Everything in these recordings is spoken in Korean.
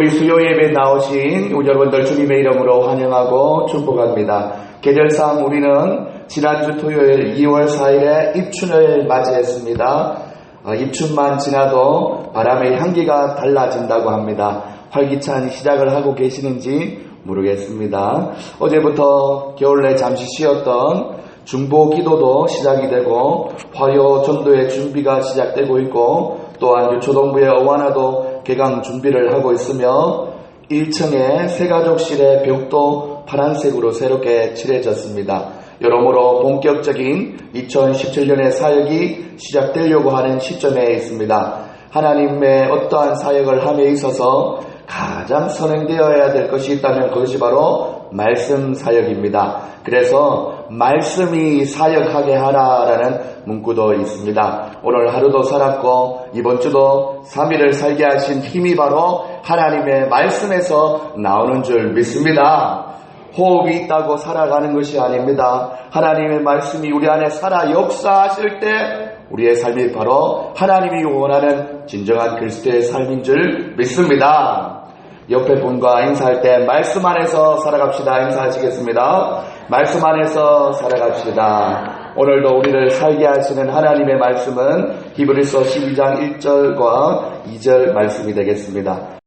우리 수요 예배에 나오신 여러분들 주님의 이름으로 환영하고 축복합니다. 계절상 우리는 지난주 토요일 2월 4일에 입춘을 맞이했습니다. 입춘만 지나도 바람의 향기가 달라진다고 합니다. 활기찬 시작을 하고 계시는지 모르겠습니다. 어제부터 겨울에 잠시 쉬었던 중보 기도도 시작이 되고 화요 전도의 준비가 시작되고 있고, 또한 유초동부의 어완화도 개강 준비를 하고 있으며 1층의 새가족실의 벽도 파란색으로 새롭게 칠해졌습니다. 여러모로 본격적인 2017년의 사역이 시작되려고 하는 시점에 있습니다. 하나님의 어떠한 사역을 함에 있어서 가장 선행되어야 될 것이 있다면 그것이 바로 말씀 사역입니다. 그래서 말씀이 사역하게 하라라는 문구도 있습니다. 오늘 하루도 살았고 이번 주도 3일을 살게 하신 힘이 바로 하나님의 말씀에서 나오는 줄 믿습니다. 호흡이 있다고 살아가는 것이 아닙니다. 하나님의 말씀이 우리 안에 살아 역사하실 때 우리의 삶이 바로 하나님이 원하는 진정한 그리스도의 삶인 줄 믿습니다. 옆에 분과 인사할 때 말씀 안에서 살아갑시다 인사하시겠습니다. 말씀 안에서 살아갑시다. 오늘도 우리를 살게 하시는 하나님의 말씀은 히브리서 12장 1절과 2절 말씀이 되겠습니다.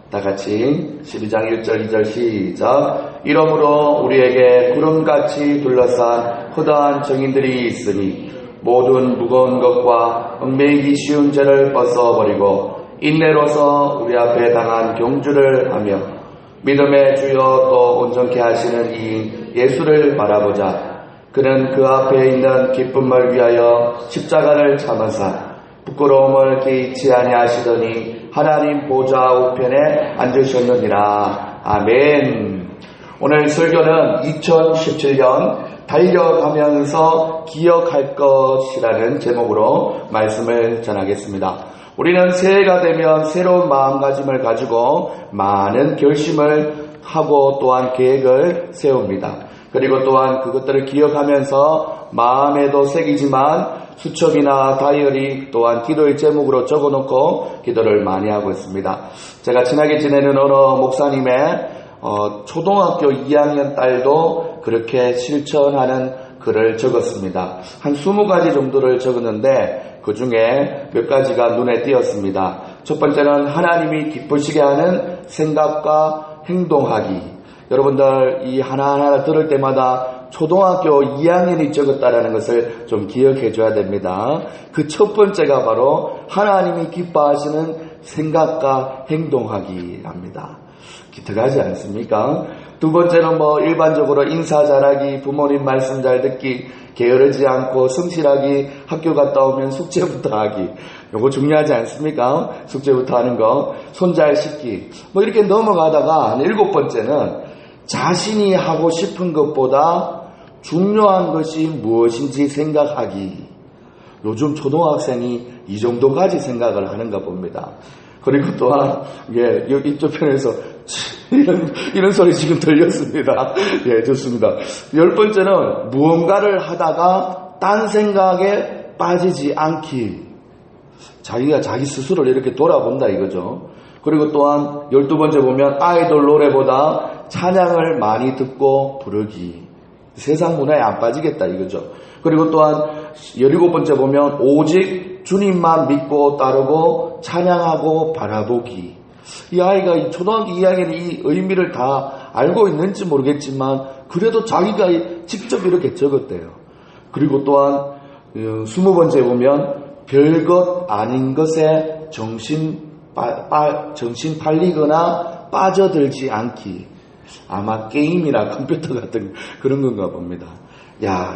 다같이 12장 1절 2절 시작. 이러므로 우리에게 구름같이 둘러싼 허다한 정인들이 있으니 모든 무거운 것과 얽매이기 쉬운 죄를 벗어버리고 인내로서 우리 앞에 당한 경주를 하며 믿음의 주여 또 온전케 하시는 이 예수를 바라보자. 그는 그 앞에 있는 기쁨을 위하여 십자가를 참으사 부끄러움을 개의치 아니하시더니 하나님 보좌 우편에 앉으셨느니라. 아멘. 오늘 설교는 2017년 달려가면서 기억할 것이라는 제목으로 말씀을 전하겠습니다. 우리는 새해가 되면 새로운 마음가짐을 가지고 많은 결심을 하고 또한 계획을 세웁니다. 그리고 또한 그것들을 기억하면서 마음에도 새기지만 수첩이나 다이어리 또한 기도의 제목으로 적어놓고 기도를 많이 하고 있습니다. 제가 친하게 지내는 어느 목사님의 초등학교 2학년 딸도 그렇게 실천하는 글을 적었습니다. 한 20가지 정도를 적었는데 그 중에 몇 가지가 눈에 띄었습니다. 첫 번째는 하나님이 기쁘시게 하는 생각과 행동하기. 여러분들 이 하나하나 들을 때마다 초등학교 2학년이 적었다라는 것을 좀 기억해 줘야 됩니다. 그 첫 번째가 바로 하나님이 기뻐하시는 생각과 행동하기랍니다. 기특하지 않습니까? 두 번째는 일반적으로 인사 잘하기, 부모님 말씀 잘 듣기, 게으르지 않고 성실하기, 학교 갔다 오면 숙제부터 하기. 요거 중요하지 않습니까? 숙제부터 하는 거. 손 잘 씻기. 이렇게 넘어가다가 7번째는 자신이 하고 싶은 것보다 중요한 것이 무엇인지 생각하기. 요즘 초등학생이 이 정도까지 생각을 하는가 봅니다. 그리고 또한 이쪽 편에서 이런 소리 지금 들렸습니다. 좋습니다. 10번째는 무언가를 하다가 딴 생각에 빠지지 않기. 자기가 자기 스스로를 이렇게 돌아본다 이거죠. 그리고 또한 12번째 보면 아이돌 노래보다 찬양을 많이 듣고 부르기. 세상 문화에 안 빠지겠다 이거죠. 그리고 또한 17번째 보면 오직 주님만 믿고 따르고 찬양하고 바라보기. 이 아이가 초등학교 2학년이 이 의미를 다 알고 있는지 모르겠지만 그래도 자기가 직접 이렇게 적었대요. 그리고 또한 20번째 보면 별것 아닌 것에 정신 팔리거나 빠져들지 않기. 아마 게임이나 컴퓨터 같은 그런 건가 봅니다.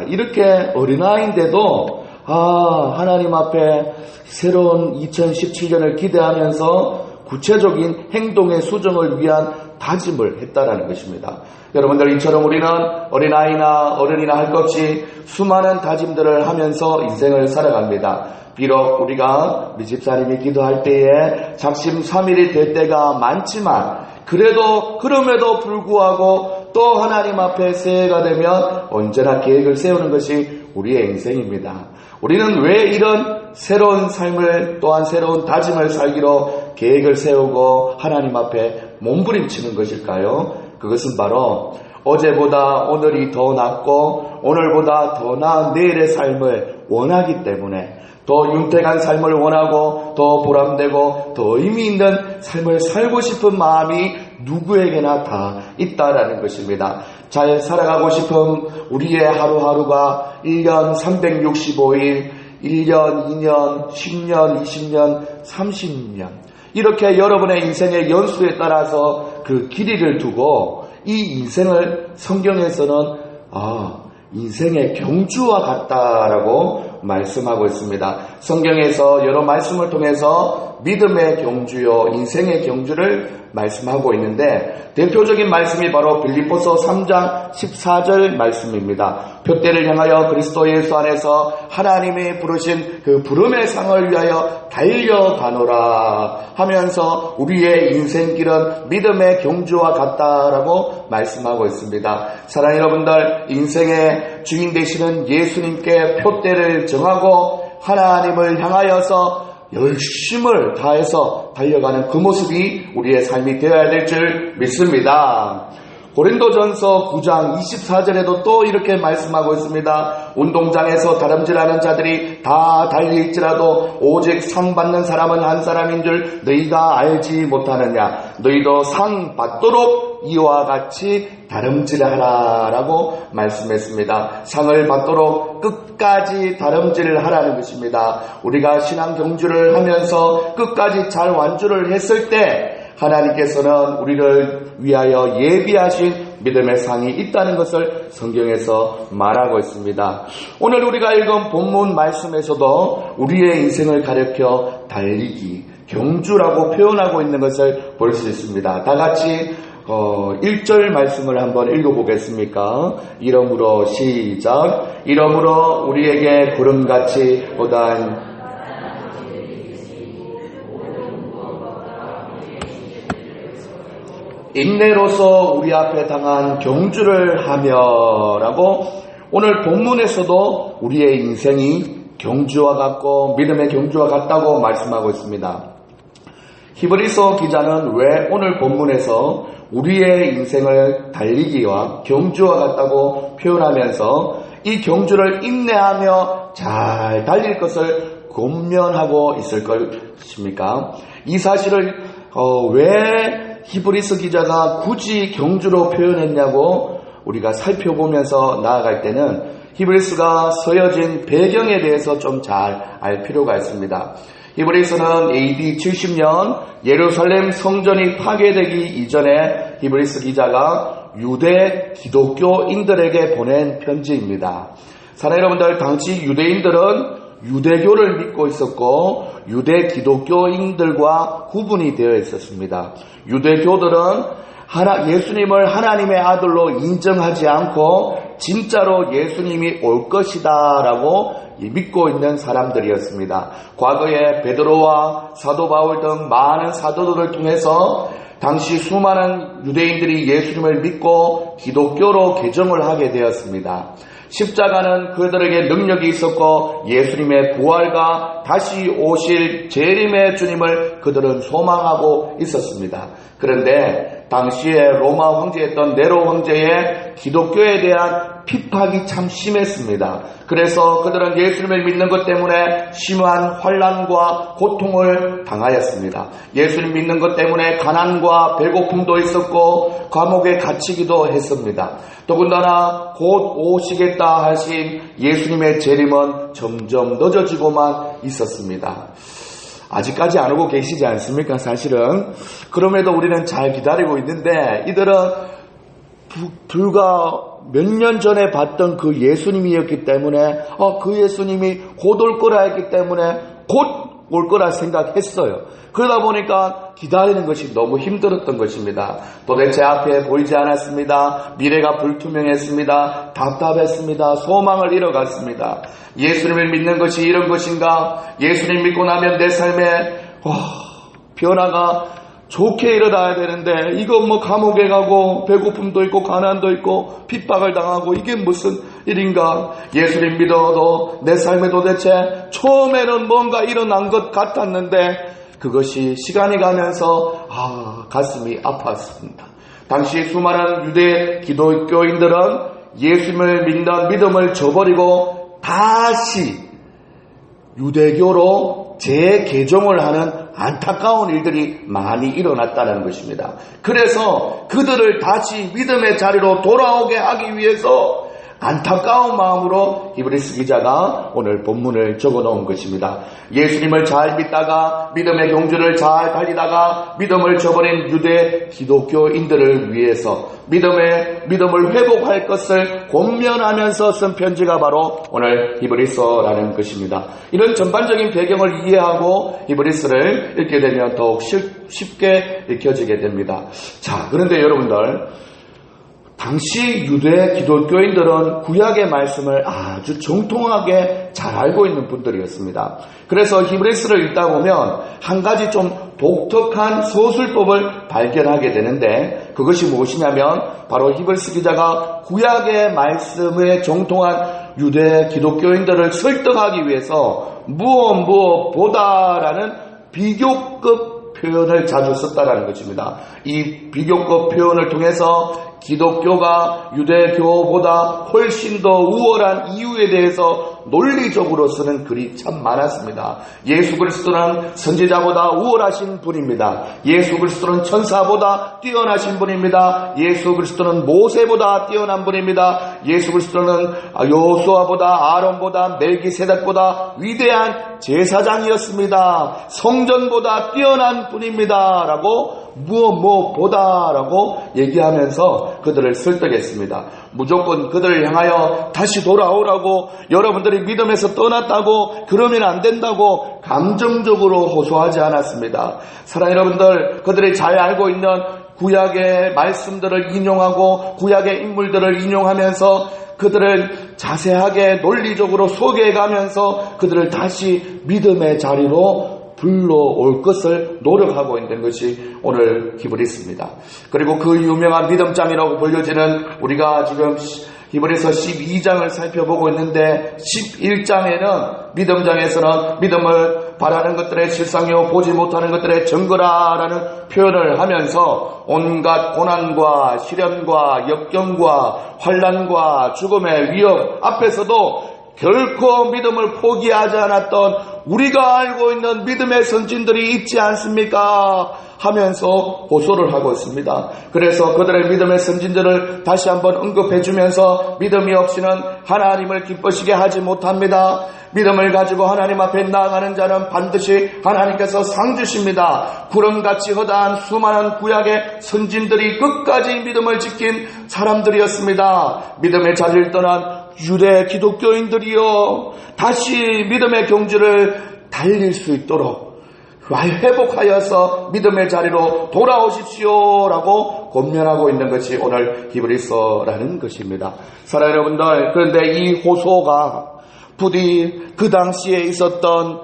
이렇게 어린아이인데도 하나님 앞에 새로운 2017년을 기대하면서 구체적인 행동의 수정을 위한 다짐을 했다라는 것입니다. 여러분들 이처럼 우리는 어린아이나 어른이나 할 것 없이 수많은 다짐들을 하면서 인생을 살아갑니다. 비록 우리가 우리 집사님이 기도할 때에 작심삼일이 될 때가 많지만 그럼에도 불구하고 또 하나님 앞에 새해가 되면 언제나 계획을 세우는 것이 우리의 인생입니다. 우리는 왜 이런 새로운 삶을 또한 새로운 다짐을 살기로 계획을 세우고 하나님 앞에 몸부림치는 것일까요? 그것은 바로 어제보다 오늘이 더 낫고 오늘보다 더 나은 내일의 삶을 원하기 때문에 더 윤택한 삶을 원하고 더 보람되고 더 의미 있는 삶을 살고 싶은 마음이 누구에게나 다 있다라는 것입니다. 잘 살아가고 싶은 우리의 하루하루가 1년 365일, 1년, 2년, 10년, 20년, 30년 이렇게 여러분의 인생의 연수에 따라서 그 길이를 두고 이 인생을 성경에서는 인생의 경주와 같다라고 말씀하고 있습니다. 성경에서 여러 말씀을 통해서 믿음의 경주요, 인생의 경주를 말씀하고 있는데 대표적인 말씀이 바로 빌립보서 3장 14절 말씀입니다. 표대를 향하여 그리스도 예수 안에서 하나님이 부르신 그 부름의 상을 위하여 달려가노라 하면서 우리의 인생길은 믿음의 경주와 같다라고 말씀하고 있습니다. 사랑하는 여러분들, 인생의 주인 되시는 예수님께 표대를 정하고 하나님을 향하여서 열심을 다해서 달려가는 그 모습이 우리의 삶이 되어야 될 줄 믿습니다. 고린도전서 9장 24절에도 또 이렇게 말씀하고 있습니다. 운동장에서 다름질하는 자들이 다 달릴지라도 오직 상 받는 사람은 한 사람인 줄 너희가 알지 못하느냐. 너희도 상 받도록 이와 같이 다름질하라 라고 말씀했습니다. 상을 받도록 끝까지 다름질을 하라는 것입니다. 우리가 신앙 경주를 하면서 끝까지 잘 완주를 했을 때 하나님께서는 우리를 위하여 예비하신 믿음의 상이 있다는 것을 성경에서 말하고 있습니다. 오늘 우리가 읽은 본문 말씀에서도 우리의 인생을 가리켜 달리기, 경주라고 표현하고 있는 것을 볼 수 있습니다. 다 같이 1절 말씀을 한번 읽어보겠습니까? 이러므로 시작. 이러므로 우리에게 구름같이 오단 인내로서 우리 앞에 당한 경주를 하며라고 오늘 본문에서도 우리의 인생이 경주와 같고 믿음의 경주와 같다고 말씀하고 있습니다. 히브리서 기자는 왜 오늘 본문에서 우리의 인생을 달리기와 경주와 같다고 표현하면서 이 경주를 인내하며 잘 달릴 것을 권면하고 있을 것입니까? 이 사실을 왜 히브리서 기자가 굳이 경주로 표현했냐고 우리가 살펴보면서 나아갈 때는 히브리서가 쓰여진 배경에 대해서 좀 잘 알 필요가 있습니다. 히브리서는 AD 70년 예루살렘 성전이 파괴되기 이전에 히브리서 기자가 유대 기독교인들에게 보낸 편지입니다. 사랑하는 여러분들, 당시 유대인들은 유대교를 믿고 있었고 유대 기독교인들과 구분이 되어 있었습니다. 유대교들은 예수님을 하나님의 아들로 인정하지 않고 진짜로 예수님이 올 것이다 라고 믿고 있는 사람들이었습니다. 과거에 베드로와 사도 바울 등 많은 사도들을 통해서 당시 수많은 유대인들이 예수님을 믿고 기독교로 개종을 하게 되었습니다. 십자가는 그들에게 능력이 있었고 예수님의 부활과 다시 오실 재림의 주님을 그들은 소망하고 있었습니다. 그런데 당시에 로마 황제였던 네로 황제의 기독교에 대한 핍박이 참 심했습니다. 그래서 그들은 예수님을 믿는 것 때문에 심한 환난과 고통을 당하였습니다. 예수님 믿는 것 때문에 가난과 배고픔도 있었고 감옥에 갇히기도 했습니다. 더군다나 곧 오시겠다 하신 예수님의 재림은 점점 늦어지고만 있었습니다. 아직까지 안 오고 계시지 않습니까? 사실은. 그럼에도 우리는 잘 기다리고 있는데 이들은 불과 몇 년 전에 봤던 그 예수님이었기 때문에 그 예수님이 곧 올 거라 했기 때문에 곧 올 거라 생각했어요. 그러다 보니까 기다리는 것이 너무 힘들었던 것입니다. 도대체 앞에 보이지 않았습니다. 미래가 불투명했습니다. 답답했습니다. 소망을 잃어갔습니다. 예수님을 믿는 것이 이런 것인가? 예수님 믿고 나면 내 삶에 변화가 좋게 일어나야 되는데 이거 뭐 감옥에 가고 배고픔도 있고 가난도 있고 핍박을 당하고 이게 무슨 일인가. 예수님 믿어도 내 삶에 도대체 처음에는 뭔가 일어난 것 같았는데 그것이 시간이 가면서 가슴이 아팠습니다. 당시 수많은 유대 기독교인들은 예수님을 믿는 믿음을 저버리고 다시 유대교로 재개종을 하는 안타까운 일들이 많이 일어났다는 것입니다. 그래서 그들을 다시 믿음의 자리로 돌아오게 하기 위해서 안타까운 마음으로 히브리서 기자가 오늘 본문을 적어놓은 것입니다. 예수님을 잘 믿다가 믿음의 경주를 잘 달리다가 믿음을 저버린 유대 기독교인들을 위해서 믿음을 회복할 것을 권면하면서 쓴 편지가 바로 오늘 히브리서라는 것입니다. 이런 전반적인 배경을 이해하고 히브리서를 읽게 되면 더욱 쉽게 읽혀지게 됩니다. 자, 그런데 여러분들, 당시 유대 기독교인들은 구약의 말씀을 아주 정통하게 잘 알고 있는 분들이었습니다. 그래서 히브리서를 읽다 보면 한 가지 좀 독특한 서술법을 발견하게 되는데 그것이 무엇이냐면 바로 히브리서 기자가 구약의 말씀에 정통한 유대 기독교인들을 설득하기 위해서 무엇보다라는 비교급 표현을 자주 썼다라는 것입니다. 이 비교급 표현을 통해서 기독교가 유대교보다 훨씬 더 우월한 이유에 대해서 논리적으로 쓰는 글이 참 많았습니다. 예수 그리스도는 선지자보다 우월하신 분입니다. 예수 그리스도는 천사보다 뛰어나신 분입니다. 예수 그리스도는 모세보다 뛰어난 분입니다. 예수 그리스도는 여호수아보다 아론보다 멜기세덱보다 위대한 제사장이었습니다. 성전보다 뛰어난 분입니다. 라고 무엇보다라고 얘기하면서 그들을 설득했습니다. 무조건 그들을 향하여 다시 돌아오라고, 여러분들이 믿음에서 떠났다고, 그러면 안 된다고 감정적으로 호소하지 않았습니다. 사랑하는 여러분들, 그들이 잘 알고 있는 구약의 말씀들을 인용하고 구약의 인물들을 인용하면서 그들을 자세하게 논리적으로 소개해가면서 그들을 다시 믿음의 자리로 불러올 것을 노력하고 있는 것이 오늘 히브리서입니다. 그리고 그 유명한 믿음장이라고 불려지는, 우리가 지금 히브리서 12장을 살펴보고 있는데 11장에는 믿음장에서는 믿음을 바라는 것들의 실상이요 보지 못하는 것들의 증거라라는 표현을 하면서 온갖 고난과 시련과 역경과 환난과 죽음의 위협 앞에서도 결코 믿음을 포기하지 않았던 우리가 알고 있는 믿음의 선진들이 있지 않습니까? 하면서 호소를 하고 있습니다. 그래서 그들의 믿음의 선진들을 다시 한번 언급해주면서 믿음이 없이는 하나님을 기쁘시게 하지 못합니다. 믿음을 가지고 하나님 앞에 나아가는 자는 반드시 하나님께서 상 주십니다. 구름같이 허다한 수많은 구약의 선진들이 끝까지 믿음을 지킨 사람들이었습니다. 믿음의 자리를 떠난 유대 기독교인들이요, 다시 믿음의 경주를 달릴 수 있도록 회복하여서 믿음의 자리로 돌아오십시오라고 권면하고 있는 것이 오늘 히브리서라는 것입니다. 사랑하는 여러분들, 그런데 이 호소가 부디 그 당시에 있었던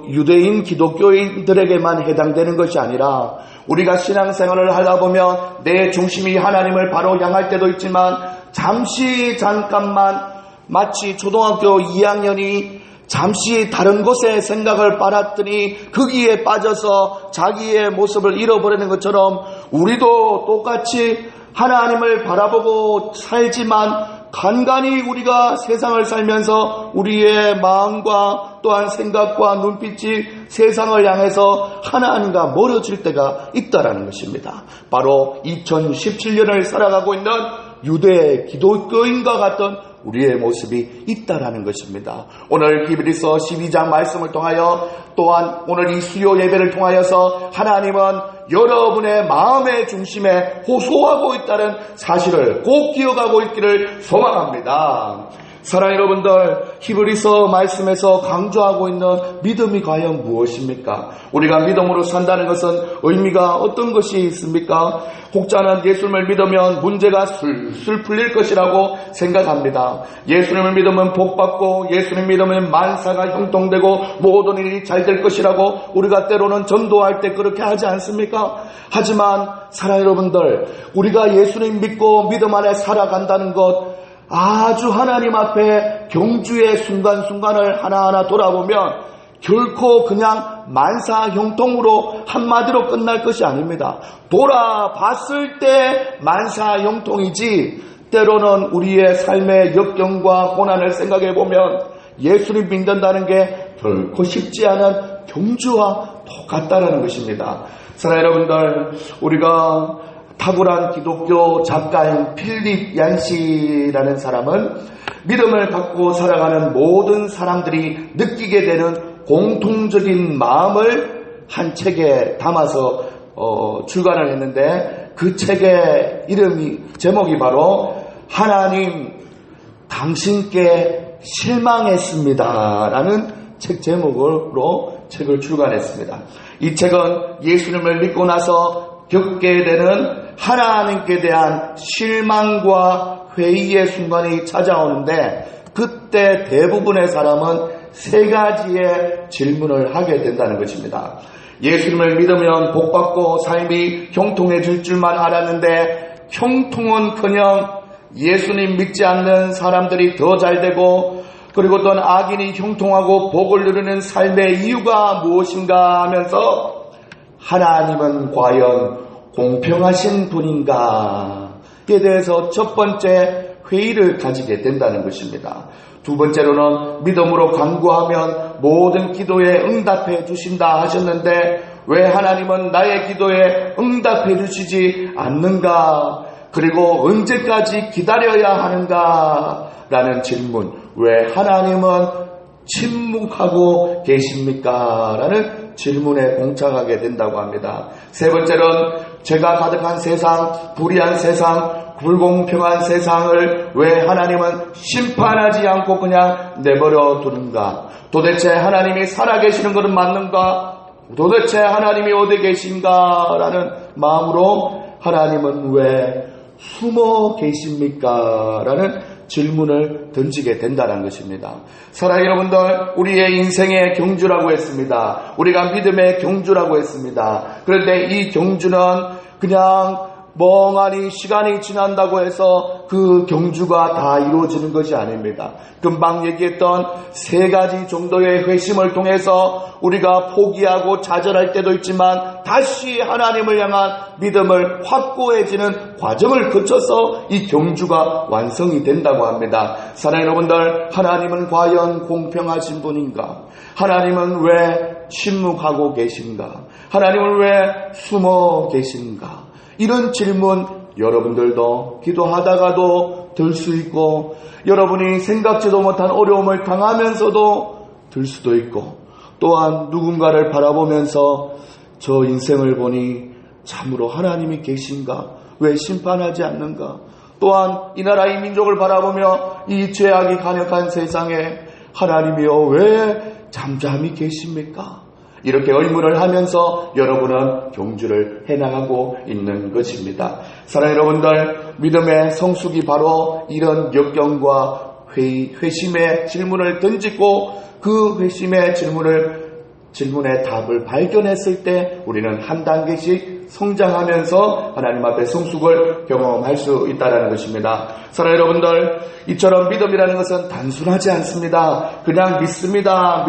유대인 기독교인들에게만 해당되는 것이 아니라 우리가 신앙생활을 하다 보면 내 중심이 하나님을 바로 향할 때도 있지만 잠깐만 마치 초등학교 2학년이 잠시 다른 곳에 생각을 빨았더니 거기에 빠져서 자기의 모습을 잃어버리는 것처럼 우리도 똑같이 하나님을 바라보고 살지만 간간히 우리가 세상을 살면서 우리의 마음과 또한 생각과 눈빛이 세상을 향해서 하나님과 멀어질 때가 있다라는 것입니다. 바로 2017년을 살아가고 있는 유대 기독교인과 같은 우리의 모습이 있다라는 것입니다. 오늘 히브리서 12장 말씀을 통하여 또한 오늘 이 수요 예배를 통하여서 하나님은 여러분의 마음의 중심에 호소하고 있다는 사실을 꼭 기억하고 있기를 소망합니다. 사랑하는 여러분들, 히브리서 말씀에서 강조하고 있는 믿음이 과연 무엇입니까? 우리가 믿음으로 산다는 것은 의미가 어떤 것이 있습니까? 혹자는 예수님을 믿으면 문제가 술술 풀릴 것이라고 생각합니다. 예수님을 믿으면 복받고 예수님을 믿으면 만사가 형통되고 모든 일이 잘 될 것이라고 우리가 때로는 전도할 때 그렇게 하지 않습니까? 하지만 사랑하는 여러분들, 우리가 예수님 믿고 믿음 안에 살아간다는 것, 아주 하나님 앞에 경주의 순간순간을 하나하나 돌아보면 결코 그냥 만사형통으로 한마디로 끝날 것이 아닙니다. 돌아봤을 때 만사형통이지, 때로는 우리의 삶의 역경과 고난을 생각해 보면 예수님 믿는다는 게 결코 쉽지 않은 경주와 똑같다는 것입니다. 사랑하는 여러분들, 우리가 탁월한 기독교 작가인 필립 얀시라는 사람은 믿음을 갖고 살아가는 모든 사람들이 느끼게 되는 공통적인 마음을 한 책에 담아서 출간을 했는데, 그 책의 제목이 바로 하나님 당신께 실망했습니다 라는 책 제목으로 책을 출간했습니다. 이 책은 예수님을 믿고 나서 겪게 되는 하나님께 대한 실망과 회의의 순간이 찾아오는데, 그때 대부분의 사람은 세 가지의 질문을 하게 된다는 것입니다. 예수님을 믿으면 복받고 삶이 형통해질 줄만 알았는데, 형통은커녕 예수님 믿지 않는 사람들이 더 잘되고, 그리고 또 악인이 형통하고 복을 누리는 삶의 이유가 무엇인가 하면서 하나님은 과연 공평하신 분인가에 대해서 첫 번째 회의를 가지게 된다는 것입니다. 두 번째로는 믿음으로 간구하면 모든 기도에 응답해 주신다 하셨는데, 왜 하나님은 나의 기도에 응답해 주시지 않는가? 그리고 언제까지 기다려야 하는가? 라는 질문. 왜 하나님은 침묵하고 계십니까? 라는 질문에 봉착하게 된다고 합니다. 세 번째는 죄가 가득한 세상, 불의한 세상, 불공평한 세상을 왜 하나님은 심판하지 않고 그냥 내버려 두는가? 도대체 하나님이 살아계시는 것은 맞는가? 도대체 하나님이 어디 계신가? 라는 마음으로 하나님은 왜 숨어 계십니까? 라는 질문을 던지게 된다는 것입니다. 사랑하는 여러분들, 우리의 인생의 경주라고 했습니다. 우리가 믿음의 경주라고 했습니다. 그런데 이 경주는 그냥 멍하니 시간이 지난다고 해서 그 경주가 다 이루어지는 것이 아닙니다. 금방 얘기했던 세 가지 정도의 회심을 통해서 우리가 포기하고 좌절할 때도 있지만 다시 하나님을 향한 믿음을 확고해지는 과정을 거쳐서 이 경주가 완성이 된다고 합니다. 사랑하는 여러분들, 하나님은 과연 공평하신 분인가? 하나님은 왜 침묵하고 계신가? 하나님은 왜 숨어 계신가? 이런 질문 여러분들도 기도하다가도 들 수 있고, 여러분이 생각지도 못한 어려움을 당하면서도 들 수도 있고, 또한 누군가를 바라보면서 저 인생을 보니 참으로 하나님이 계신가? 왜 심판하지 않는가? 또한 이 나라 이 민족을 바라보며 이 죄악이 간역한 세상에 하나님이여 왜 잠잠히 계십니까? 이렇게 의문을 하면서 여러분은 경주를 해나가고 있는 것입니다. 사랑하는 여러분들, 믿음의 성숙이 바로 이런 역경과 회심의 질문을 던지고 그 회심의 질문의 답을 발견했을 때 우리는 한 단계씩 성장하면서 하나님 앞에 성숙을 경험할 수 있다는 것입니다. 사랑하는 여러분들, 이처럼 믿음이라는 것은 단순하지 않습니다. 그냥 믿습니다.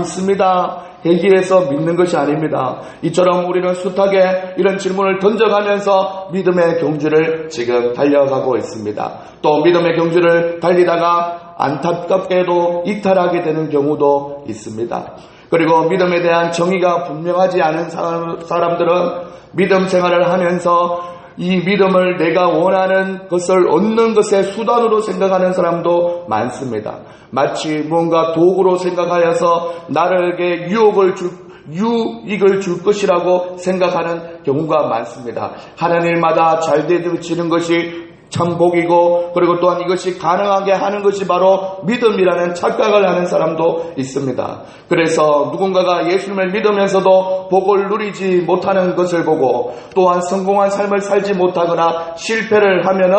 얘기해서 믿는 것이 아닙니다. 이처럼 우리는 숱하게 이런 질문을 던져가면서 믿음의 경주를 지금 달려가고 있습니다. 또 믿음의 경주를 달리다가 안타깝게도 이탈하게 되는 경우도 있습니다. 그리고 믿음에 대한 정의가 분명하지 않은 사람들은 믿음 생활을 하면서 이 믿음을 내가 원하는 것을 얻는 것의 수단으로 생각하는 사람도 많습니다. 마치 뭔가 도구로 생각하여서 나에게 유익을 줄 것이라고 생각하는 경우가 많습니다. 하는 일마다 잘 되어지는 것이 참 복이고, 그리고 또한 이것이 가능하게 하는 것이 바로 믿음이라는 착각을 하는 사람도 있습니다. 그래서 누군가가 예수님을 믿으면서도 복을 누리지 못하는 것을 보고, 또한 성공한 삶을 살지 못하거나 실패를 하면은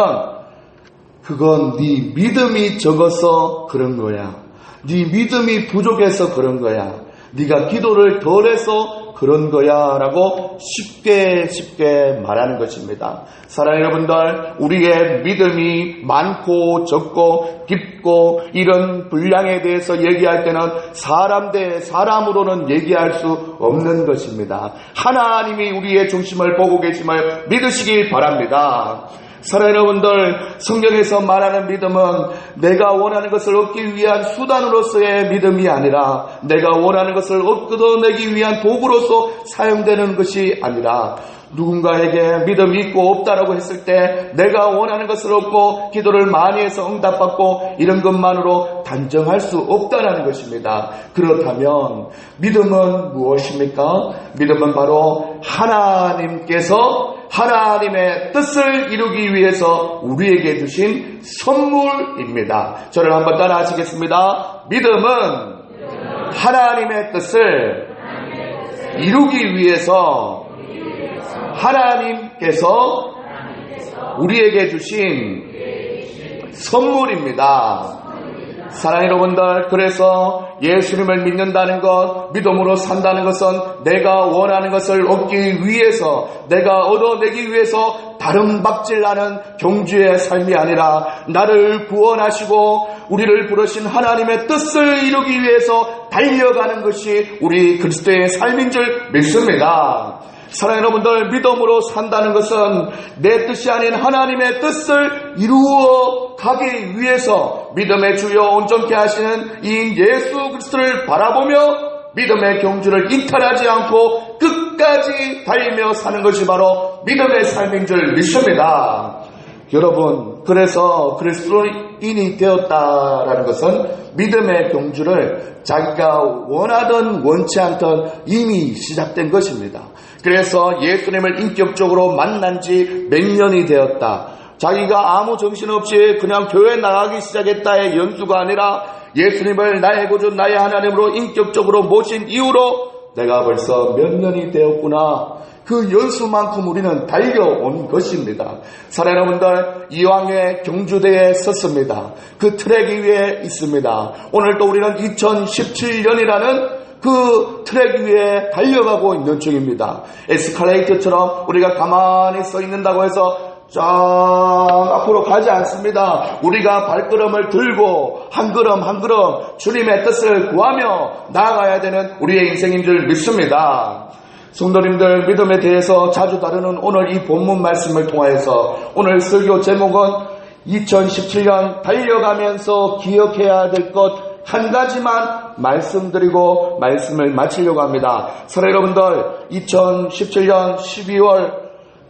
그건 네 믿음이 적어서 그런 거야. 네 믿음이 부족해서 그런 거야. 네가 기도를 덜해서 그런 거야 라고 쉽게 말하는 것입니다. 사랑하는 여러분들, 우리의 믿음이 많고 적고 깊고 이런 분량에 대해서 얘기할 때는 사람 대 사람으로는 얘기할 수 없는 것입니다. 하나님이 우리의 중심을 보고 계심을 믿으시길 바랍니다. 사랑하는 여러분들, 성경에서 말하는 믿음은 내가 원하는 것을 얻기 위한 수단으로서의 믿음이 아니라, 내가 원하는 것을 얻어내기 위한 도구로서 사용되는 것이 아니라, 누군가에게 믿음이 있고 없다라고 했을 때 내가 원하는 것을 얻고 기도를 많이 해서 응답받고 이런 것만으로 단정할 수 없다는 것입니다. 그렇다면 믿음은 무엇입니까? 믿음은 바로 하나님께서 하나님의 뜻을 이루기 위해서 우리에게 주신 선물입니다. 저를 한번 따라 하시겠습니다. 믿음은 하나님의 뜻을 이루기 위해서 하나님께서 우리에게 주신 선물입니다. 사랑하는 여러분들, 그래서 예수님을 믿는다는 것, 믿음으로 산다는 것은 내가 원하는 것을 얻기 위해서, 내가 얻어내기 위해서 다른 박질나는 경주의 삶이 아니라 나를 구원하시고 우리를 부르신 하나님의 뜻을 이루기 위해서 달려가는 것이 우리 그리스도의 삶인 줄 믿습니다. 사랑하는 여러분들, 믿음으로 산다는 것은 내 뜻이 아닌 하나님의 뜻을 이루어 가기 위해서 믿음의 주여 온전케 하시는 이 예수 그리스도를 바라보며 믿음의 경주를 이탈하지 않고 끝까지 달리며 사는 것이 바로 믿음의 삶인 줄 믿습니다. 여러분, 그래서 그리스도인이 되었다라는 것은 믿음의 경주를 자기가 원하든 원치 않든 이미 시작된 것입니다. 그래서 예수님을 인격적으로 만난 지 몇 년이 되었다. 자기가 아무 정신없이 그냥 교회 나가기 시작했다의 연수가 아니라 예수님을 나의 구주 나의 하나님으로 인격적으로 모신 이후로 내가 벌써 몇 년이 되었구나. 그 연수만큼 우리는 달려온 것입니다. 사랑하는 여러분들, 이왕의 경주대에 섰습니다. 그 트랙 위에 있습니다. 오늘 또 우리는 2017년이라는 그 트랙 위에 달려가고 있는 중입니다. 에스컬레이터처럼 우리가 가만히 서 있는다고 해서 쫙 앞으로 가지 않습니다. 우리가 발걸음을 들고 한 걸음 한 걸음 주님의 뜻을 구하며 나아가야 되는 우리의 인생인 줄 믿습니다. 성도님들, 믿음에 대해서 자주 다루는 오늘 이 본문 말씀을 통하여서 오늘 설교 제목은 2017년 달려가면서 기억해야 될 것 한 가지만 말씀드리고 말씀을 마치려고 합니다. 사랑하는 여러분들, 2017년 12월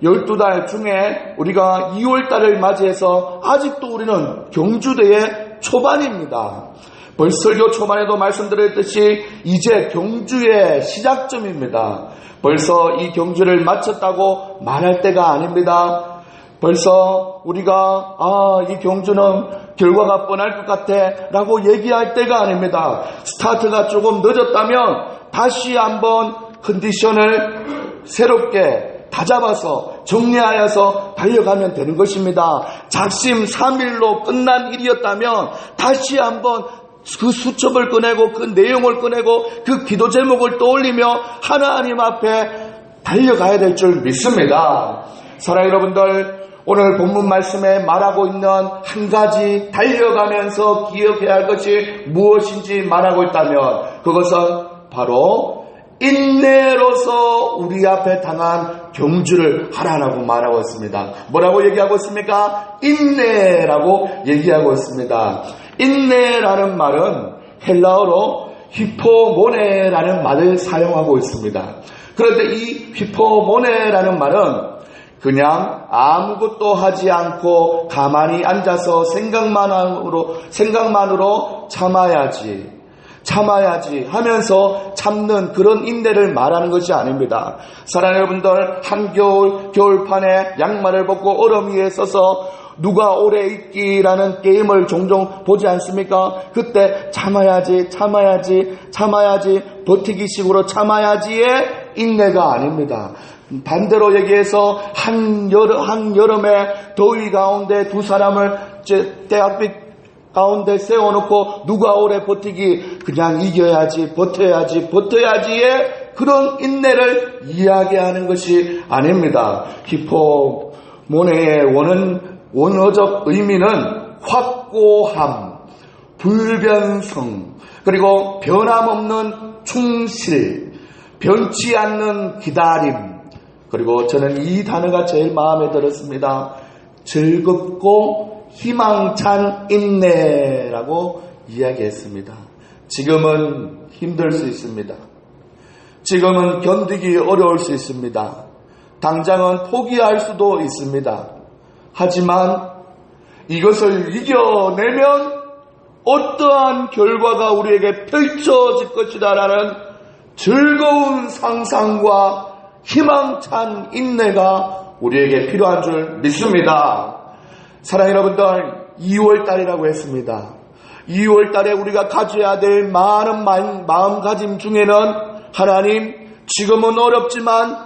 12달 중에 우리가 2월달을 맞이해서 아직도 우리는 경주대의 초반입니다. 벌써 설교 초반에도 말씀드렸듯이 이제 경주의 시작점입니다. 벌써 이 경주를 마쳤다고 말할 때가 아닙니다. 벌써 우리가 이 경주는 결과가 뻔할 것 같아 라고 얘기할 때가 아닙니다. 스타트가 조금 늦었다면 다시 한번 컨디션을 새롭게 다잡아서 정리하여서 달려가면 되는 것입니다. 작심 3일로 끝난 일이었다면 다시 한번 그 수첩을 꺼내고 그 내용을 꺼내고 그 기도 제목을 떠올리며 하나님 앞에 달려가야 될 줄 믿습니다. 사랑하는 여러분들, 오늘 본문 말씀에 말하고 있는 한 가지 달려가면서 기억해야 할 것이 무엇인지 말하고 있다면 그것은 바로 인내로서 우리 앞에 당한 경주를 하라라고 말하고 있습니다. 뭐라고 얘기하고 있습니까? 인내라고 얘기하고 있습니다. 인내라는 말은 헬라어로 히포모네라는 말을 사용하고 있습니다. 그런데 이 히포모네라는 말은 그냥 아무것도 하지 않고 가만히 앉아서 생각만으로 참아야지 하면서 참는 그런 인내를 말하는 것이 아닙니다. 사랑하는 여러분들, 한겨울 겨울판에 양말을 벗고 얼음 위에 서서 누가 오래 있기라는 게임을 종종 보지 않습니까? 그때 참아야지 버티기 식으로 참아야지의 인내가 아닙니다. 반대로 얘기해서 한여름에 더위 가운데 두 사람을 대학빛 가운데 세워놓고 누가 오래 버티기, 그냥 이겨야지 버텨야지의 그런 인내를 이야기하는 것이 아닙니다. 히포모네의 원어적 의미는 확고함, 불변성, 그리고 변함없는 충실, 변치 않는 기다림, 그리고 저는 이 단어가 제일 마음에 들었습니다. 즐겁고 희망찬 인내라고 이야기했습니다. 지금은 힘들 수 있습니다. 지금은 견디기 어려울 수 있습니다. 당장은 포기할 수도 있습니다. 하지만 이것을 이겨내면 어떠한 결과가 우리에게 펼쳐질 것이다라는 즐거운 상상과 희망찬 인내가 우리에게 필요한 줄 믿습니다. 사랑하는 여러분들, 2월달이라고 했습니다. 2월달에 우리가 가져야 될 많은 마음가짐 중에는 하나님, 지금은 어렵지만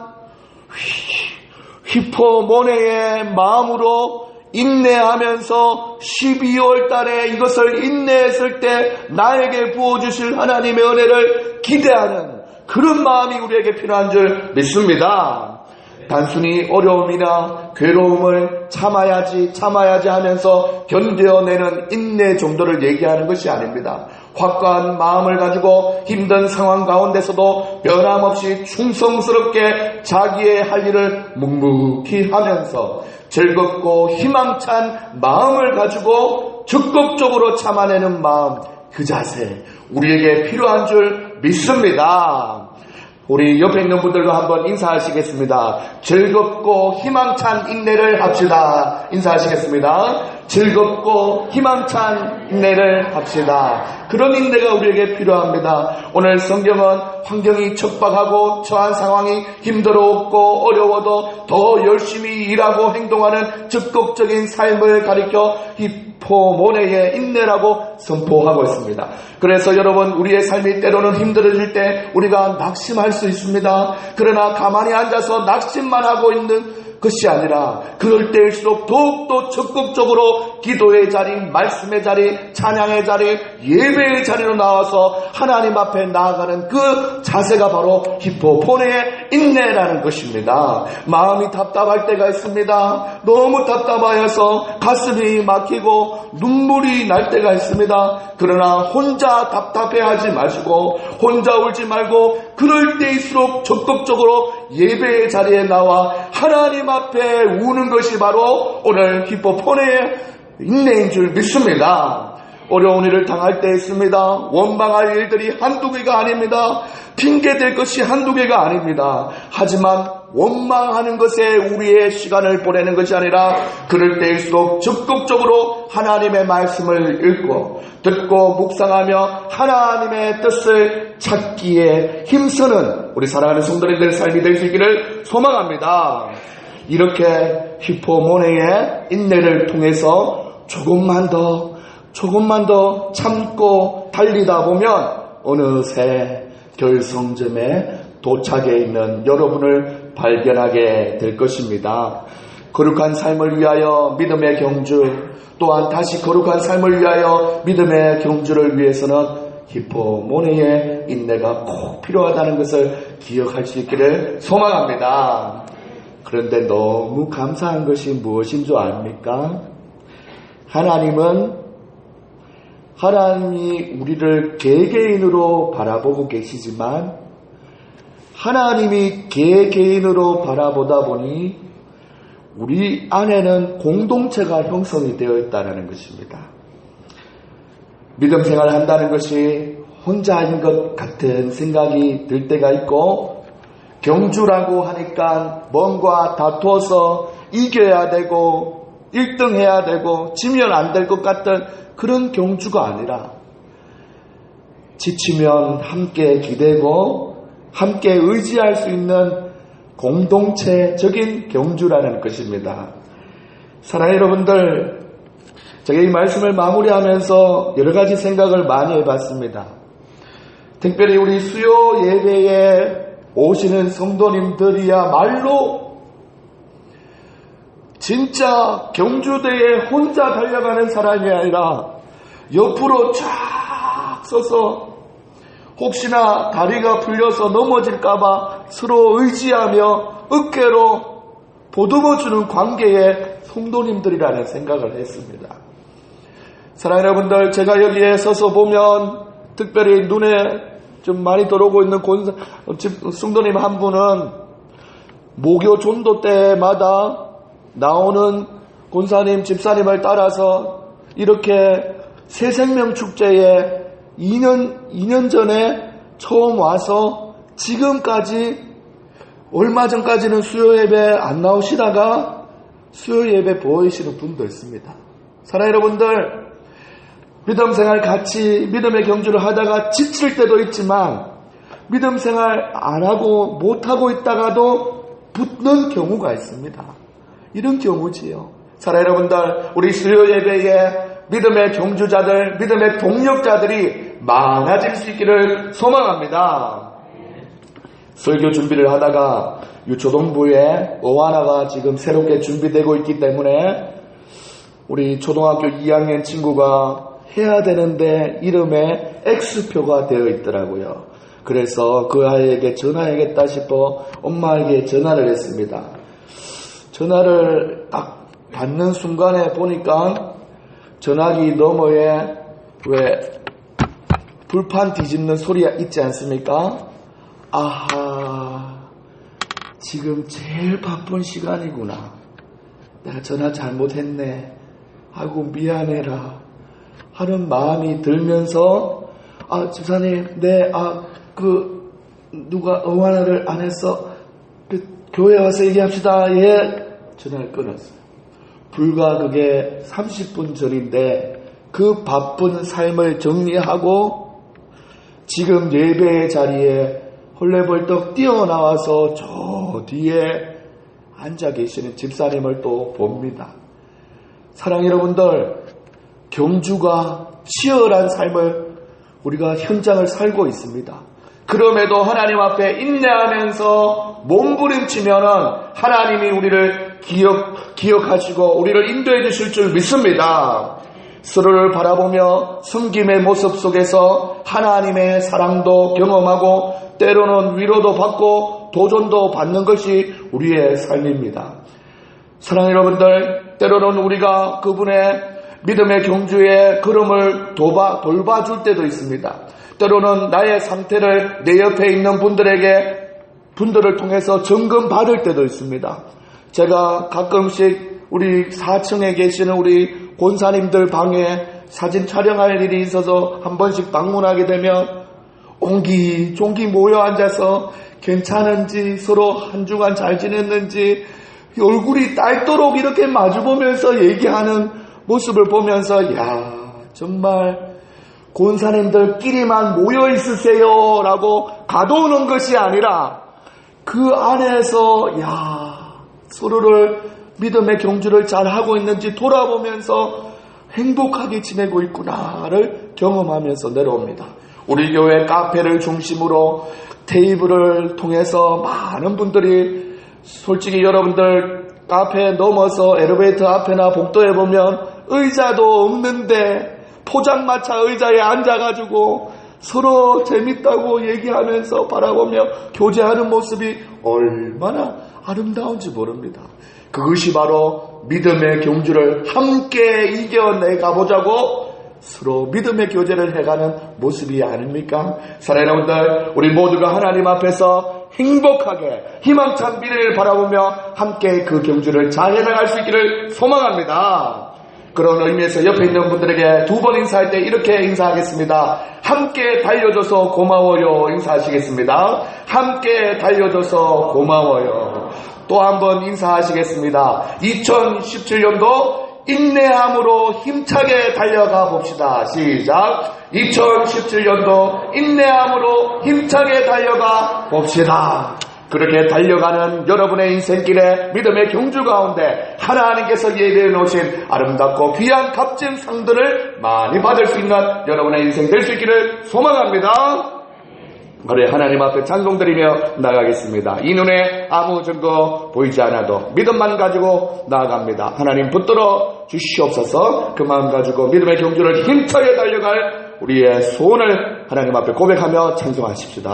히포모네의 마음으로 인내하면서 12월달에 이것을 인내했을 때 나에게 부어주실 하나님의 은혜를 기대하는 그런 마음이 우리에게 필요한 줄 믿습니다. 단순히 어려움이나 괴로움을 참아야지 하면서 견뎌내는 인내 정도를 얘기하는 것이 아닙니다. 확고한 마음을 가지고 힘든 상황 가운데서도 변함없이 충성스럽게 자기의 할 일을 묵묵히 하면서 즐겁고 희망찬 마음을 가지고 적극적으로 참아내는 마음, 그 자세 우리에게 필요한 줄 믿습니다. 우리 옆에 있는 분들과 한번 인사하시겠습니다. 즐겁고 희망찬 인내를 합시다. 인사하시겠습니다. 즐겁고 희망찬 인내를 합시다. 그런 인내가 우리에게 필요합니다. 오늘 성경은 환경이 척박하고 처한 상황이 힘들었고 어려워도 더 열심히 일하고 행동하는 적극적인 삶을 가리켜 히포모네의 인내라고 선포하고 있습니다. 그래서 여러분, 우리의 삶이 때로는 힘들어질 때 우리가 낙심할 수 있습니다. 그러나 가만히 앉아서 낙심만 하고 있는 것이 아니라 그럴 때일수록 더욱더 적극적으로 기도의 자리, 말씀의 자리, 찬양의 자리, 예배의 자리로 나와서 하나님 앞에 나아가는 그 자세가 바로 히포모네의 인내라는 것입니다. 마음이 답답할 때가 있습니다. 너무 답답하여서 가슴이 막히고 눈물이 날 때가 있습니다. 그러나 혼자 답답해하지 마시고 혼자 울지 말고 그럴 때일수록 적극적으로 예배의 자리에 나와 하나님 앞에 우는 것이 바로 오늘 히포모네의 인내인 줄 믿습니다. 어려운 일을 당할 때 있습니다. 원망할 일들이 한두 개가 아닙니다. 핑계댈 것이 한두 개가 아닙니다. 하지만 원망하는 것에 우리의 시간을 보내는 것이 아니라 그럴 때일수록 적극적으로 하나님의 말씀을 읽고 듣고 묵상하며 하나님의 뜻을 찾기에 힘쓰는 우리 사랑하는 성도님들의 삶이 될 수 있기를 소망합니다. 이렇게 히포모네의 인내를 통해서 조금만 더 참고 달리다 보면 어느새 결성점에 도착해 있는 여러분을 발견하게 될 것입니다. 거룩한 삶을 위하여 믿음의 경주, 또한 다시 거룩한 삶을 위하여 믿음의 경주를 위해서는 히포모네의 인내가 꼭 필요하다는 것을 기억할 수 있기를 소망합니다. 그런데 너무 감사한 것이 무엇인 줄 압니까? 하나님이 우리를 개개인으로 바라보고 계시지만 하나님이 개개인으로 바라보다 보니 우리 안에는 공동체가 형성이 되어 있다는 것입니다. 믿음 생활을 한다는 것이 혼자인 것 같은 생각이 들 때가 있고 경주라고 하니까 뭔가 다투어서 이겨야 되고 1등 해야 되고 지면 안 될 것 같은 그런 경주가 아니라 지치면 함께 기대고 함께 의지할 수 있는 공동체적인 경주라는 것입니다. 사랑하는 여러분들, 제가 이 말씀을 마무리하면서 여러 가지 생각을 많이 해봤습니다. 특별히 우리 수요 예배에 오시는 성도님들이야말로 진짜 경주대에 혼자 달려가는 사람이 아니라 옆으로 쫙 서서 혹시나 다리가 풀려서 넘어질까봐 서로 의지하며 어깨로 보듬어주는 관계의 성도님들이라는 생각을 했습니다. 사랑하는 여러분들, 제가 여기에 서서 보면 특별히 눈에 좀 많이 들어오고 있는 성도님 한 분은 모교 전도 때마다 나오는 권사님, 집사님을 따라서 이렇게 새생명 축제에 2년 전에 처음 와서 지금까지 얼마 전까지는 수요 예배 안 나오시다가 수요 예배 보이시는 분도 있습니다. 사랑하는 여러분들, 믿음 생활 같이 믿음의 경주를 하다가 지칠 때도 있지만 믿음 생활 안 하고 못 하고 있다가도 붙는 경우가 있습니다. 이런 경우지요. 사랑하는 여러분들, 우리 수요 예배에 믿음의 경주자들, 믿음의 동력자들이 많아질 수 있기를 소망합니다. 설교 준비를 하다가 유초동부에 어와나가 지금 새롭게 준비되고 있기 때문에 우리 초등학교 2학년 친구가 해야 되는데 이름에 X표가 되어 있더라고요. 그래서 그 아이에게 전화해야겠다 싶어 엄마에게 전화를 했습니다. 전화를 딱 받는 순간에 보니까 전화기 너머에 왜 불판 뒤집는 소리가 있지 않습니까? 아하, 지금 제일 바쁜 시간이구나. 내가 전화 잘못했네. 아이고 미안해라 하는 마음이 들면서, 집사님, 누가 어와나를 안 했어? 교회 와서 얘기합시다. 예. 전화를 끊었어요. 불과 그게 30분 전인데 그 바쁜 삶을 정리하고 지금 예배의 자리에 헐레벌떡 뛰어나와서 저 뒤에 앉아 계시는 집사님을 또 봅니다. 사랑하는 여러분들, 경주가 치열한 삶을 우리가 현장을 살고 있습니다. 그럼에도 하나님 앞에 인내하면서 몸부림치면은 하나님이 우리를 기억하시고 우리를 인도해 주실 줄 믿습니다. 서로를 바라보며 섬김의 모습 속에서 하나님의 사랑도 경험하고 때로는 위로도 받고 도전도 받는 것이 우리의 삶입니다. 사랑하는 여러분들, 때로는 우리가 그분의 믿음의 경주의 걸음을 돌봐줄 때도 있습니다. 때로는 나의 상태를 내 옆에 있는 분들을 통해서 점검 받을 때도 있습니다. 제가 가끔씩 우리 4층에 계시는 우리 권사님들 방에 사진 촬영할 일이 있어서 한 번씩 방문하게 되면 옹기종기 모여 앉아서 괜찮은지, 서로 한 주간 잘 지냈는지 얼굴이 딸도록 이렇게 마주보면서 얘기하는 모습을 보면서, 야, 정말 권사님들끼리만 모여 있으세요 라고 가둬오는 것이 아니라 그 안에서 서로를 믿음의 경주를 잘 하고 있는지 돌아보면서 행복하게 지내고 있구나를 경험하면서 내려옵니다. 우리 교회 카페를 중심으로 테이블을 통해서 많은 분들이, 솔직히 여러분들 카페 넘어서 엘리베이터 앞에나 복도에 보면 의자도 없는데 포장마차 의자에 앉아가지고 서로 재밌다고 얘기하면서 바라보며 교제하는 모습이 얼마나 아름다운지 모릅니다. 그것이 바로 믿음의 경주를 함께 이겨내가보자고 서로 믿음의 교제를 해가는 모습이 아닙니까? 사랑하는 여러분들, 우리 모두가 하나님 앞에서 행복하게 희망찬 미래를 바라보며 함께 그 경주를 잘 해나갈 수 있기를 소망합니다. 그런 의미에서 옆에 있는 분들에게 두 번 인사할 때 이렇게 인사하겠습니다. 함께 달려줘서 고마워요. 인사하시겠습니다. 함께 달려줘서 고마워요. 또 한 번 인사하시겠습니다. 2017년도 인내함으로 힘차게 달려가 봅시다. 시작. 2017년도 인내함으로 힘차게 달려가 봅시다. 그렇게 달려가는 여러분의 인생길에 믿음의 경주 가운데 하나님께서 예배해 놓으신 아름답고 귀한 값진 상들을 많이 받을 수 있는 여러분의 인생 될 수 있기를 소망합니다. 그래, 하나님 앞에 찬송드리며 나가겠습니다. 이 눈에 아무 증거 보이지 않아도 믿음만 가지고 나아갑니다. 하나님 붙들어 주시옵소서. 그 마음 가지고 믿음의 경주를 힘차게 달려갈 우리의 소원을 하나님 앞에 고백하며 찬송하십시다.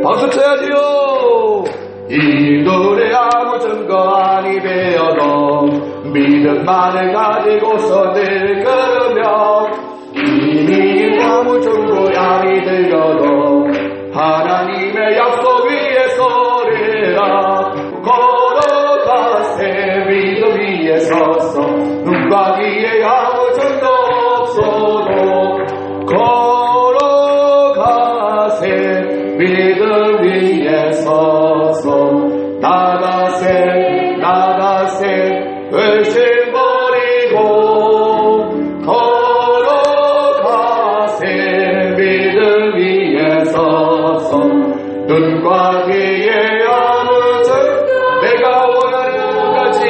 박수 쳐야지요. 이 노래 아무 증거 아니 되어도 믿음만을 가지고서 늘 걸으며 이미 아무 증거 아니 되어도 하나님의 약속 위에 서리라. 걸어가세 믿음 위에 서서 눈과 귀에 아무 증거 없어도 걸어가세 믿음 위에 서서 나가세 의심 버리고 걸어가세 믿음 위에 서서 눈과 귀에 아무 증거 내가 원하는 가지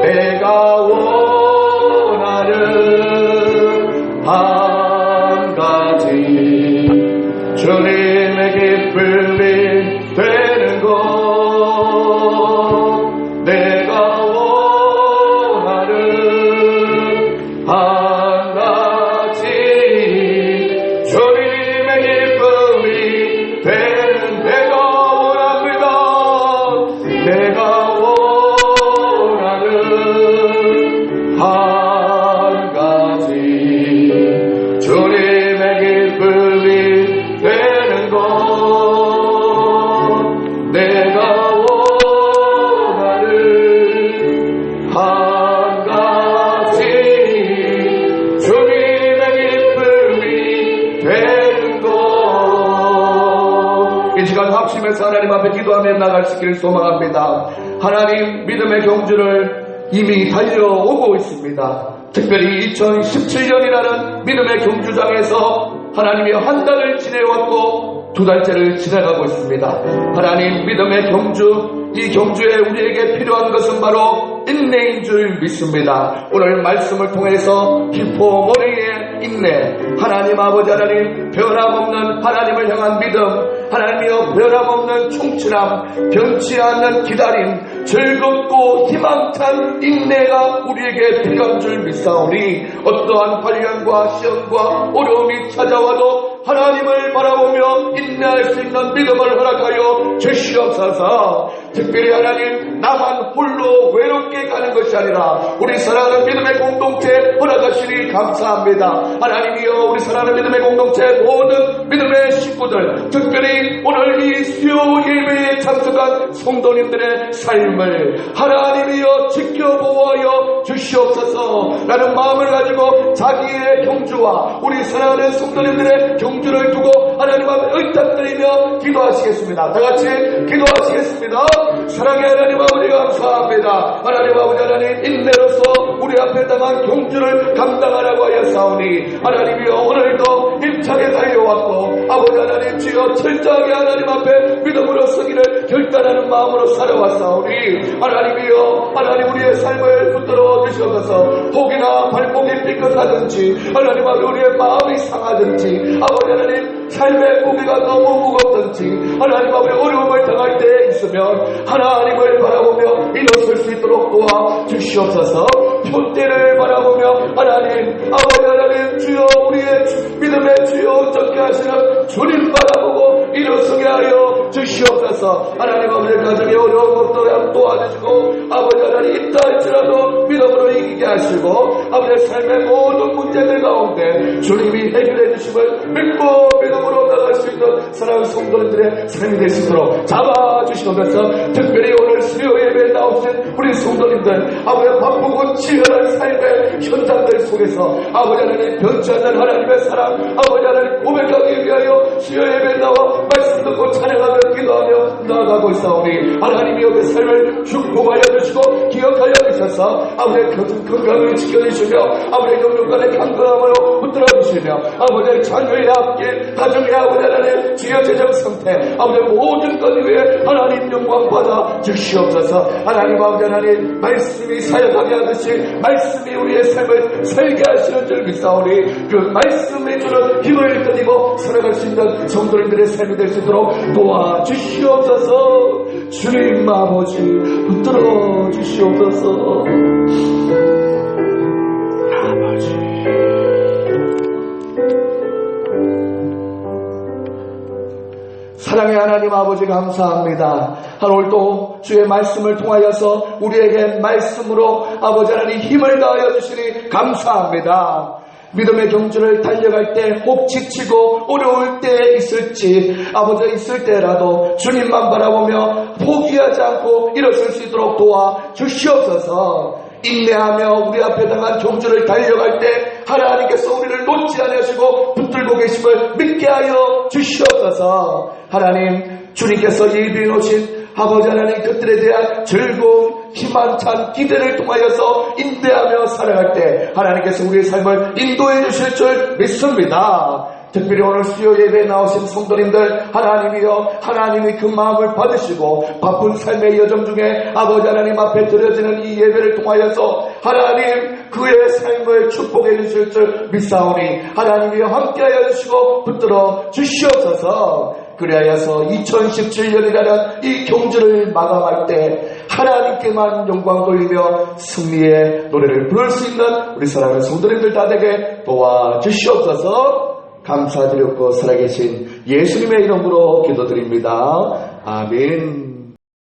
내가 원하는 한 가지 주님의 기쁨이 되는 것 내가 원하는 한 가지 주님의 기쁨이 되는 내가 원합니다. 내가 원하는 한 가지 주님의 기쁨이 되는 것 내가 원하는 한 가지 주님의 기쁨이 되는 것 이 시간 합심해서 하나님 앞에 기도하며 나갈 수 있기를 소망합니다. 하나님 믿음의 경주를 이미 달려오고 있습니다. 특별히 2017년이라는 믿음의 경주장에서 하나님이 한 달을 지내왔고 두 달째를 지나가고 있습니다. 하나님 믿음의 경주 이 경주에 우리에게 필요한 것은 바로 인내인 줄 믿습니다. 오늘 말씀을 통해서 기포 머리에 인내 하나님 아버지 하나님 변함없는 하나님을 향한 믿음 하나님이여 변함없는 충실함 변치 않는 기다림 즐겁고 희망찬 인내가 우리에게 필요한 줄 믿사오니 어떠한 환난과 시험과 어려움이 찾아와도 하나님을 바라보며 인내할 수 있는 믿음을 허락하여 주시옵소서. 특별히 하나님 나만 홀로 외롭게 가는 것이 아니라 우리 사랑하는 믿음의 공동체 허락하시니 감사합니다. 하나님이여 우리 사랑하는 믿음의 공동체 모든 믿음의 식구들 특별히 오늘 이 수요 예배에 참석한 성도님들의 삶을 하나님이여 지켜보아여 주시옵소서. 라는 마음을 가지고 자기의 경주와 우리 사랑하는 성도님들의 경주를 두고 하나님 앞에 의탁드리며 기도하시겠습니다. 다같이 기도하시겠습니다. 사랑의 하나님 아버지 감사합니다. 하나님 아버지 하나님 인내로서 우리 앞에 당한 경주를 감당하라고 하였사오니 하나님이여 오늘도 힘차게 달려왔고 아버지 하나님 주여 철저하게 하나님 앞에 믿음으로 서기를 결단하는 마음으로 살아왔사오니 하나님이여 하나님 우리의 삶을 붙들어 주시옵소서. 혹이나 발목이 삐끗하든지 하나님 아버지 우리의 마음이 상하든지 아버지 하나님 삶의 무게가 너무 무겁든지 하나님 앞에 어려움을 당할 때 있으면 하나님을 바라보며 일어설 수 있도록 도와 주시옵소서. 표대를 바라보며 하나님 아버지 하나님 주여 우리의 믿음의 주여 어떻게 하시는 주님 바라보고 일어서게 하여 주시옵소서. 하나님 아버지 가정에 어려운 것도 도와주시고 아버지 하나님 있다 할지라도 믿음으로 이기게 하시고 아버지 삶의 모든 문제들 가운데 주님이 해결해 주심을 믿고 믿음으로 나갈 수 있는 사랑하는 성도들의 삶이 되시도록 잡아 도와주시옵소서. 특별히 오늘 수요 예배에 나오신 우리 성도님들 아버지 바쁘고 치열한 삶의 현장들 속에서 아버지 하나님 변치 않는 하나님의 사랑 아버지 하나님 고백하기 위하여 수요 예배에 나와 말씀 듣고 찬양하며 기도하며 나아가고 있사오니 하나님이 여기 삶을 축복하여 주시고 기억하여 주셔서 아버지의 건강을 지켜주시며 아버지의 영육간의 강건함으로 붙들어 주시며 아버지의 자녀의 앞길 가정의 아버지 하나님 주여 재정 상태 아버지의 모든 것 위에 하나님 영광 받아 주시옵소서. 하나님 아버지 하나님 말씀이 사역하게 하듯이 말씀이 우리의 삶을 살게 하시는 줄 믿사오니 그 말씀이 주는 힘을 가지고 살아갈 수 있는 성도님들의 삶이 될 수 있도록 도와주시옵소서. 주님 아버지 붙들어 주시옵소서. 아버지 사랑의 하나님 아버지 감사합니다. 오늘도 주의 말씀을 통하여서 우리에게 말씀으로 아버지 하나님 힘을 더하여 주시니 감사합니다. 믿음의 경주를 달려갈 때 혹 지치고 어려울 때 있을지 아버지 있을 때라도 주님만 바라보며 포기하지 않고 일어설 수 있도록 도와주시옵소서. 인내하며 우리 앞에 당한 경주를 달려갈 때 하나님께서 우리를 놓지 않으시고 붙들고 계심을 믿게 하여 주시옵소서. 하나님 주님께서 예비해 놓으신 아버지 하나님 그들에 대한 즐거움 희망찬 기대를 통하여서 인내하며 살아갈 때 하나님께서 우리의 삶을 인도해 주실 줄 믿습니다. 특별히 오늘 수요 예배에 나오신 성도님들 하나님이여 하나님이 그 마음을 받으시고 바쁜 삶의 여정 중에 아버지 하나님 앞에 드려지는 이 예배를 통하여서 하나님 그의 삶을 축복해 주실 줄 믿사오니 하나님이여 함께하여 주시고 붙들어 주시옵소서. 그리하여서 2017년이라는 이 경주를 마감할 때 하나님께만 영광 돌리며 승리의 노래를 부를 수 있는 우리 사랑하는 성도님들 다 되게 도와주시옵소서. 감사드렸고 살아계신 예수님의 이름으로 기도드립니다. 아멘.